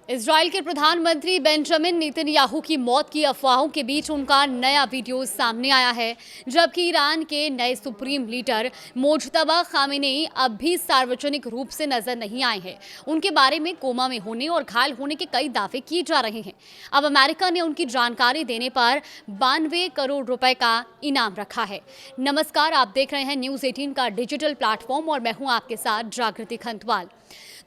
Israel के प्रधानमंत्री Benjamin Netanyahu की मौत की अफवाहों के बीच उनका नया वीडियो सामने आया है, जबकि ईरान के नए सुप्रीम लीडर मोज्तबा खामेनेई अब भी सार्वजनिक रूप से नजर नहीं आए हैं। उनके बारे में कोमा में होने और घायल होने के कई दावे किए जा रहे हैं। अब अमेरिका ने उनकी जानकारी देने पर 92 करोड़ रुपए का इनाम रखा है। नमस्कार, आप देख रहे हैं न्यूज़ 18 का डिजिटल प्लेटफॉर्म और मैं हूं आपके साथ जागृति खंतवाल।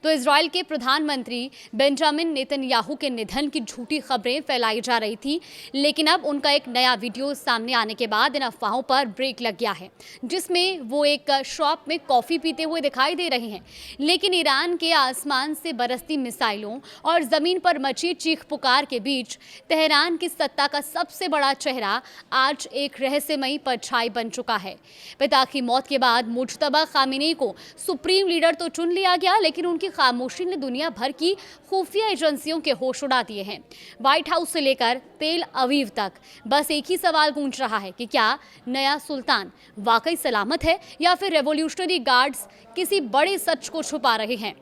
तो इजराइल के प्रधानमंत्री बेंजामिन नेतन्याहू के निधन की झूठी खबरें फैलाई जा रही थी, लेकिन अब उनका एक नया वीडियो सामने आने के बाद इन अफवाहों पर ब्रेक लग गया है, जिसमें वो एक शॉप में कॉफी पीते हुए दिखाई दे रहे हैं। लेकिन ईरान के आसमान से बरसती मिसाइलों और जमीन पर मची चीख पुकार के बीच तेहरान की सत्ता का सबसे बड़ा चेहरा आज एक रहस्यमयी परछाई बन चुका है। पिता की मौत के बाद मुज्तबा खामेनेई को सुप्रीम लीडर तो चुन लिया गया, लेकिन उनकी खामोशी ने दुनिया भर की खुफिया एजेंसियों के होश उड़ा दिए हैं। व्हाइट हाउस से लेकर तेल अवीव तक बस एक ही सवाल गूंज रहा है कि क्या नया सुल्तान वाकई सलामत है या फिर रेवोल्यूशनरी गार्ड्स किसी बड़े सच को छुपा रहे हैं।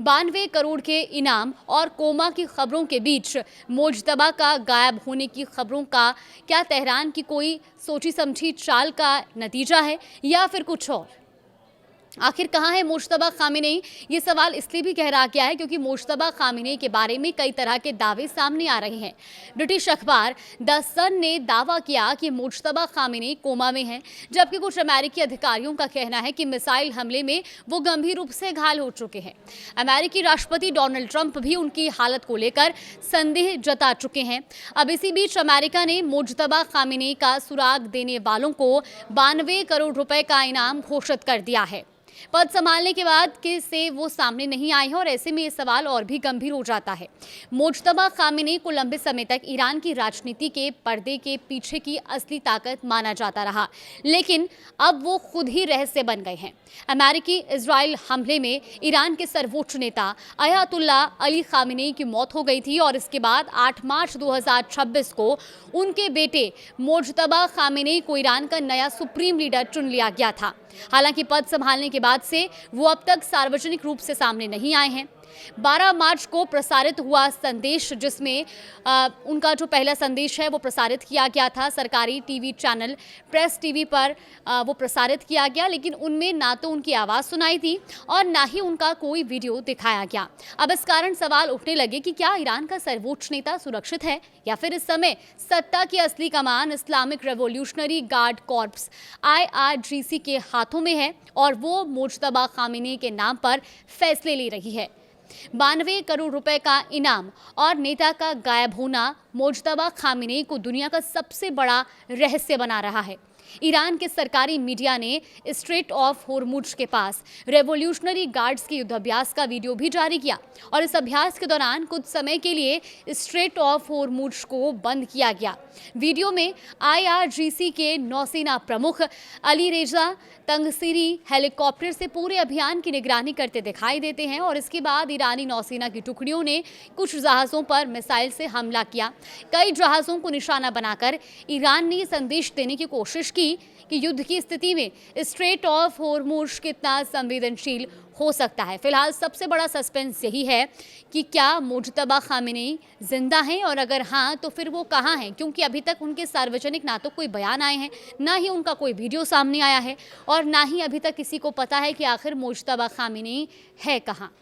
92 करोड़ के इनाम और कोमा की खबरों के बीच मोज्तबा का गायब होने की खबरों का क्या तेहरान की कोई सोची समझी चाल का नतीजा है या फिर कुछ और? आखिर कहाँ है मुज्तबा खामेनेई? ये सवाल इसलिए भी गहरा गया है क्योंकि मुज्तबा खामेनेई के बारे में कई तरह के दावे सामने आ रहे हैं। ब्रिटिश अखबार द सन ने दावा किया कि मुज्तबा खामेनेई कोमा में हैं, जबकि कुछ अमेरिकी अधिकारियों का कहना है कि मिसाइल हमले में वो गंभीर रूप से घायल हो चुके हैं। अमेरिकी राष्ट्रपति डोनाल्ड ट्रंप भी उनकी हालत को लेकर संदेह जता चुके हैं। अब इसी बीच अमेरिका ने मुज्तबा खामेनेई का सुराग देने वालों को 92 करोड़ रुपए का इनाम घोषित कर दिया है। पद संभालने के बाद के से वो सामने नहीं आए हैं और ऐसे में ये सवाल और भी गंभीर हो जाता है। मुज्तबा खामेनेई को लंबे समय तक ईरान की राजनीति के पर्दे के पीछे की असली ताकत माना जाता रहा, लेकिन अब वो खुद ही रहस्य बन गए हैं। अमेरिकी इजराइल हमले में ईरान के सर्वोच्च नेता अयातुल्ला अली खामेनेई की मौत हो गई थी और इसके बाद 8 मार्च 2026 को उनके बेटे मोज्तबा खामेनेई को ईरान का नया सुप्रीम लीडर चुन लिया गया था। हालांकि पद संभालने के बाद से वो अब तक सार्वजनिक रूप से सामने नहीं आए हैं। 12 मार्च को प्रसारित हुआ संदेश, जिसमें उनका जो पहला संदेश है वो प्रसारित किया गया था सरकारी टीवी चैनल प्रेस टीवी पर वो प्रसारित किया गया, लेकिन उनमें ना तो उनकी आवाज़ सुनाई थी और ना ही उनका कोई वीडियो दिखाया गया। अब इस कारण सवाल उठने लगे कि क्या ईरान का सर्वोच्च नेता सुरक्षित है या फिर इस समय सत्ता की असली कमान Islamic Revolutionary Guard Corps IRGC के हाथों में है और वो मुज्तबा खामेनेई के नाम पर फैसले ले रही है। 92 करोड़ रुपए का इनाम और नेता का गायब होना मुज्तबा खामेनेई को दुनिया का सबसे बड़ा रहस्य बना रहा है। ईरान के सरकारी मीडिया ने स्ट्रेट ऑफ होर्मुज के पास रेवोल्यूशनरी गार्ड्स के युद्धाभ्यास का वीडियो भी जारी किया और इस अभ्यास के दौरान कुछ समय के लिए स्ट्रेट ऑफ होर्मुज को बंद किया गया। वीडियो में IRGC के नौसेना प्रमुख अली रेजा तंगसीरी हेलीकॉप्टर से पूरे अभियान की निगरानी करते दिखाई देते हैं और इसके बाद ईरानी नौसेना की टुकड़ियों ने कुछ जहाज़ों पर मिसाइल से हमला किया। कई जहाज़ों को निशाना बनाकर ईरान ने संदेश देने की कोशिश की कि युद्ध की स्थिति में स्ट्रेट ऑफ होर्मुज कितना संवेदनशील हो सकता है। फिलहाल सबसे बड़ा सस्पेंस यही है कि क्या मुज्तबा खामेनेई जिंदा हैं और अगर हाँ तो फिर वो कहाँ हैं, क्योंकि अभी तक उनके सार्वजनिक ना तो कोई बयान आए हैं, ना ही उनका कोई वीडियो सामने आया है और ना ही अभी तक किसी को पता है कि आखिर मुज्तबा खामेनेई है कहाँ।